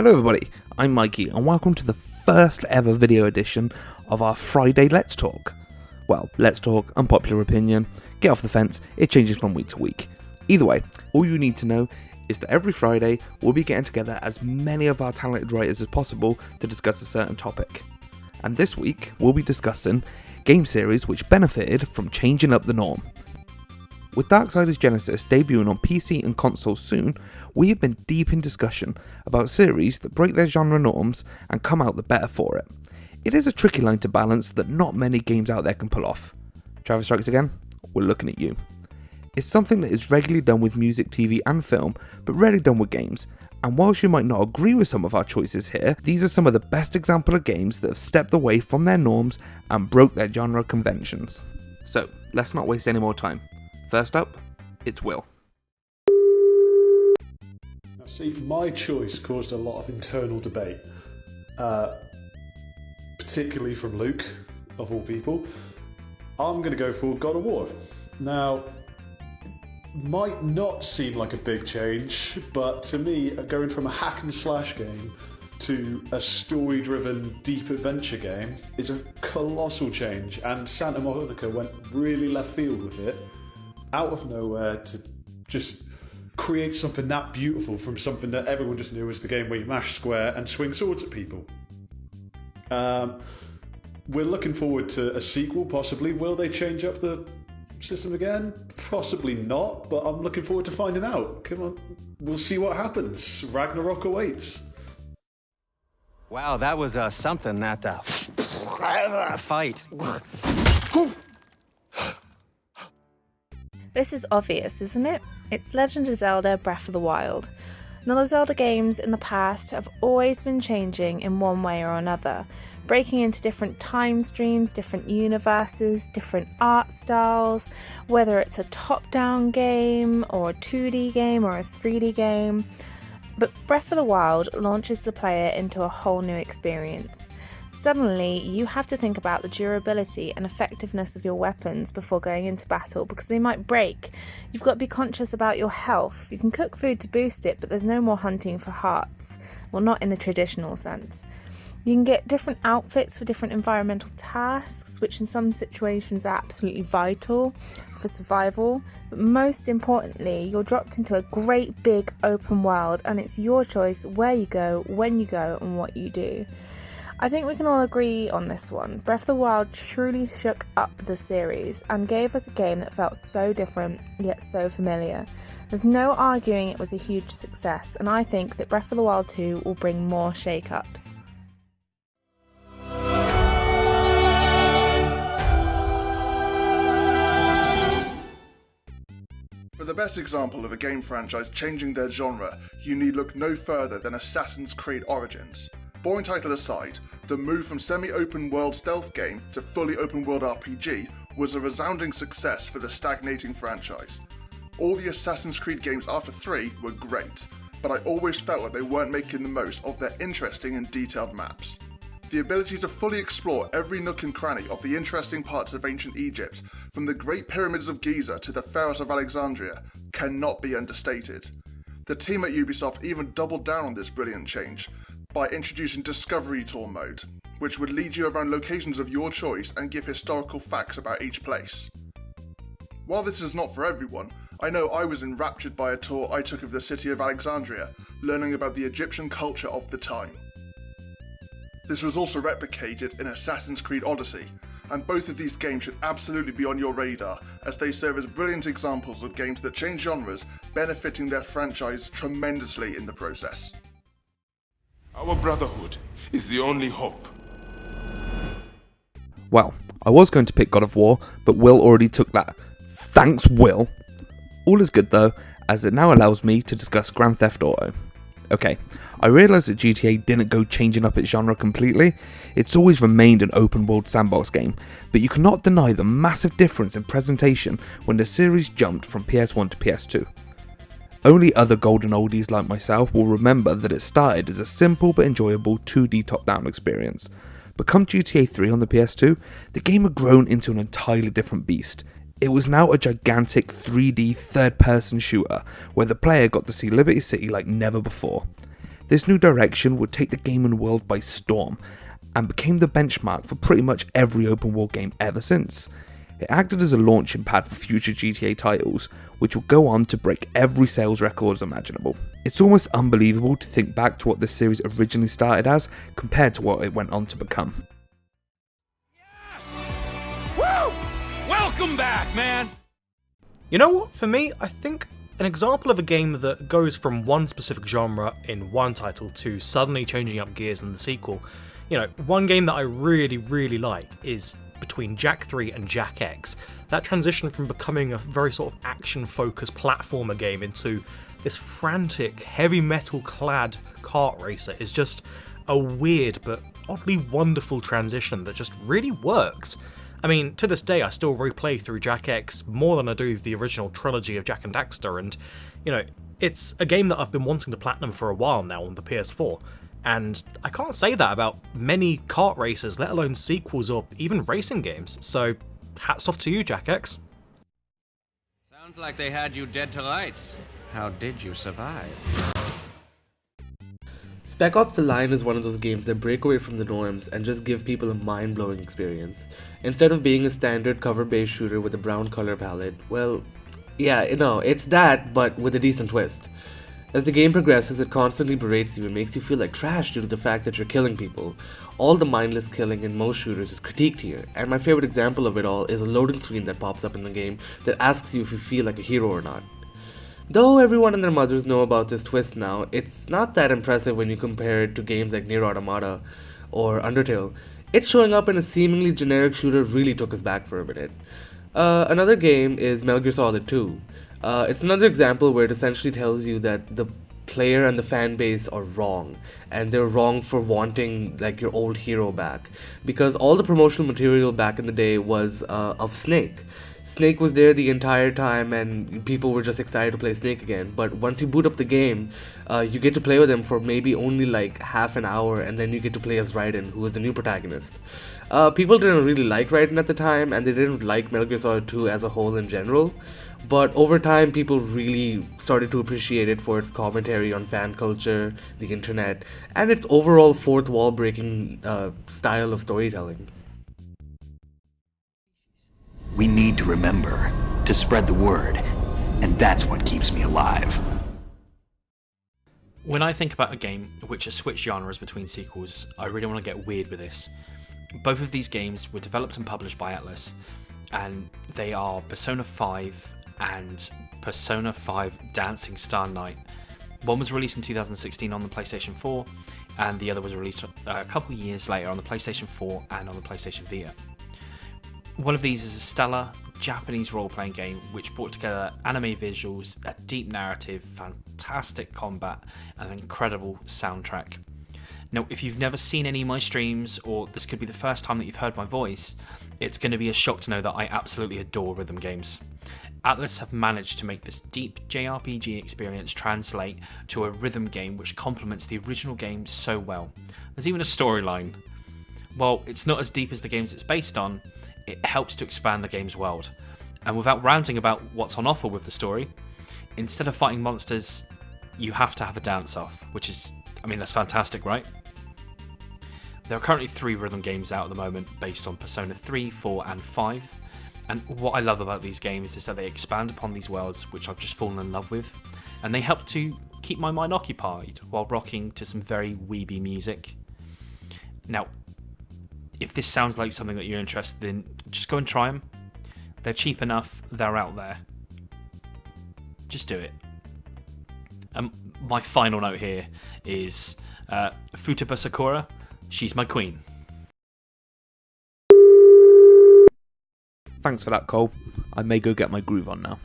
Hello everybody, I'm Mikey and welcome to the first ever video edition of our Friday Let's Talk. Well, Let's Talk, unpopular opinion, get off the fence, it changes from week to week. Either way, all you need to know is that every Friday we'll be getting together as many of our talented writers as possible to discuss a certain topic. And this week we'll be discussing game series which benefited from changing up the norm. With Darksiders Genesis debuting on PC and console soon, we have been deep in discussion about series that break their genre norms and come out the better for it. It is a tricky line to balance that not many games out there can pull off. Travis Strikes Again? We're looking at you. It's something that is regularly done with music, TV and film, but rarely done with games. And whilst you might not agree with some of our choices here, these are some of the best examples of games that have stepped away from their norms and broke their genre conventions. So, let's not waste any more time. First up, it's Will. Now, see, my choice caused a lot of internal debate, particularly from Luke, of all people. I'm going to go for God of War. Now, might not seem like a big change, but to me, going from a hack and slash game to a story-driven deep adventure game is a colossal change, and Santa Monica went really left field with it. Out of nowhere to just create something that beautiful from something that everyone just knew was the game where you mash square and swing swords at people. We're looking forward to a sequel, possibly. Will they change up the system again? Possibly not, but I'm looking forward to finding out. Come on, we'll see what happens. Ragnarok awaits. Wow, that was something, that fight. This is obvious, isn't it? It's Legend of Zelda Breath of the Wild. Now, the Zelda games in the past have always been changing in one way or another, breaking into different time streams, different universes, different art styles, whether it's a top-down game or a 2D game or a 3D game. But Breath of the Wild launches the player into a whole new experience. Suddenly, you have to think about the durability and effectiveness of your weapons before going into battle because they might break. You've got to be conscious about your health. You can cook food to boost it, but there's no more hunting for hearts. Well, not in the traditional sense. You can get different outfits for different environmental tasks, which in some situations are absolutely vital for survival. But most importantly, you're dropped into a great big open world, and it's your choice where you go, when you go, and what you do. I think we can all agree on this one. Breath of the Wild truly shook up the series and gave us a game that felt so different, yet so familiar. There's no arguing it was a huge success, and I think that Breath of the Wild 2 will bring more shake-ups. For the best example of a game franchise changing their genre, you need look no further than Assassin's Creed Origins. Boring title aside, the move from semi-open world stealth game to fully open world RPG was a resounding success for the stagnating franchise. All the Assassin's Creed games after 3 were great, but I always felt like they weren't making the most of their interesting and detailed maps. The ability to fully explore every nook and cranny of the interesting parts of ancient Egypt, from the Great Pyramids of Giza to the Pharaohs of Alexandria, cannot be understated. The team at Ubisoft even doubled down on this brilliant change by introducing Discovery Tour mode, which would lead you around locations of your choice and give historical facts about each place. While this is not for everyone, I know I was enraptured by a tour I took of the city of Alexandria, learning about the Egyptian culture of the time. This was also replicated in Assassin's Creed Odyssey, and both of these games should absolutely be on your radar, as they serve as brilliant examples of games that change genres, benefiting their franchise tremendously in the process. Our brotherhood is the only hope. Well, I was going to pick God of War, but Will already took that. Thanks, Will! All is good though, as it now allows me to discuss Grand Theft Auto. Okay, I realise that GTA didn't go changing up its genre completely. It's always remained an open world sandbox game, but you cannot deny the massive difference in presentation when the series jumped from PS1 to PS2. Only other golden oldies like myself will remember that it started as a simple but enjoyable 2D top-down experience. But come GTA 3 on the PS2, the game had grown into an entirely different beast. It was now a gigantic 3D third-person shooter where the player got to see Liberty City like never before. This new direction would take the gaming world by storm, and became the benchmark for pretty much every open world game ever since. It acted as a launching pad for future GTA titles, which will go on to break every sales record imaginable. It's almost unbelievable to think back to what this series originally started as, compared to what it went on to become. Yes! Woo! Welcome back, man! You know what, for me, I think an example of a game that goes from one specific genre in one title to suddenly changing up gears in the sequel, one game that I really like is between Jak 3 and Jak X. That transition from becoming a very sort of action-focused platformer game into this frantic, heavy metal-clad kart racer is just a weird but oddly wonderful transition that just really works. I mean, to this day I still replay through Jak X more than I do the original trilogy of Jak and Daxter, and, it's a game that I've been wanting to platinum for a while now on the PS4. And I can't say that about many kart racers, let alone sequels or even racing games. So, hats off to you, Jak X. Sounds like they had you dead to rights. How did you survive? Spec Ops Alive is one of those games that break away from the norms and just give people a mind-blowing experience. Instead of being a standard cover-based shooter with a brown color palette, well, yeah, it's that, but with a decent twist. As the game progresses, it constantly berates you and makes you feel like trash due to the fact that you're killing people. All the mindless killing in most shooters is critiqued here, and my favorite example of it all is a loading screen that pops up in the game that asks you if you feel like a hero or not. Though everyone and their mothers know about this twist now, it's not that impressive when you compare it to games like Nier Automata or Undertale. It showing up in a seemingly generic shooter really took us back for a minute. Another game is Metal Gear Solid 2. It's another example where it essentially tells you that the player and the fan base are wrong, and they're wrong for wanting like your old hero back, because all the promotional material back in the day was of Snake. Snake was there the entire time and people were just excited to play Snake again, but once you boot up the game, you get to play with him for maybe only like half an hour, and then you get to play as Raiden, who is the new protagonist. People didn't really like Raiden at the time, and they didn't like Metal Gear Solid 2 as a whole in general, but over time people really started to appreciate it for its commentary on fan culture, the internet, and its overall fourth wall breaking style of storytelling. We need to remember to spread the word, and that's what keeps me alive. When I think about a game which has switched genres between sequels, I really want to get weird with this. Both of these games were developed and published by Atlus, and they are Persona 5 and Persona 5 Dancing Star Night. One was released in 2016 on the PlayStation 4, and the other was released a couple years later on the PlayStation 4 and on the PlayStation Vita. One of these is a stellar Japanese role-playing game which brought together anime visuals, a deep narrative, fantastic combat, and an incredible soundtrack. Now, if you've never seen any of my streams, or this could be the first time that you've heard my voice, it's going to be a shock to know that I absolutely adore rhythm games. Atlus have managed to make this deep JRPG experience translate to a rhythm game which complements the original game so well. There's even a storyline. While it's not as deep as the games it's based on, it helps to expand the game's world. And without ranting about what's on offer with the story, instead of fighting monsters, you have to have a dance-off, which is, that's fantastic, right? There are currently 3 rhythm games out at the moment based on Persona 3, 4 and 5. And what I love about these games is that they expand upon these worlds which I've just fallen in love with, and they help to keep my mind occupied while rocking to some very weeby music. Now, if this sounds like something that you're interested in, just go and try them. They're cheap enough, they're out there. Just do it. My final note here is Futaba Sakura, she's my queen. Thanks for that, Cole. I may go get my groove on now.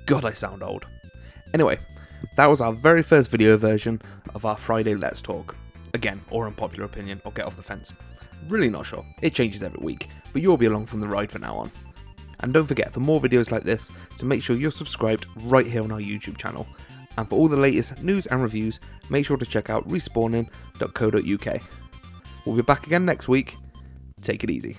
God, I sound old. Anyway, that was our very first video version of our Friday Let's Talk. Again, or unpopular opinion, or get off the fence. Really not sure. It changes every week, but you'll be along from the ride from now on. And don't forget, for more videos like this, to make sure you're subscribed right here on our YouTube channel. And for all the latest news and reviews, make sure to check out respawning.co.uk. We'll be back again next week. Take it easy.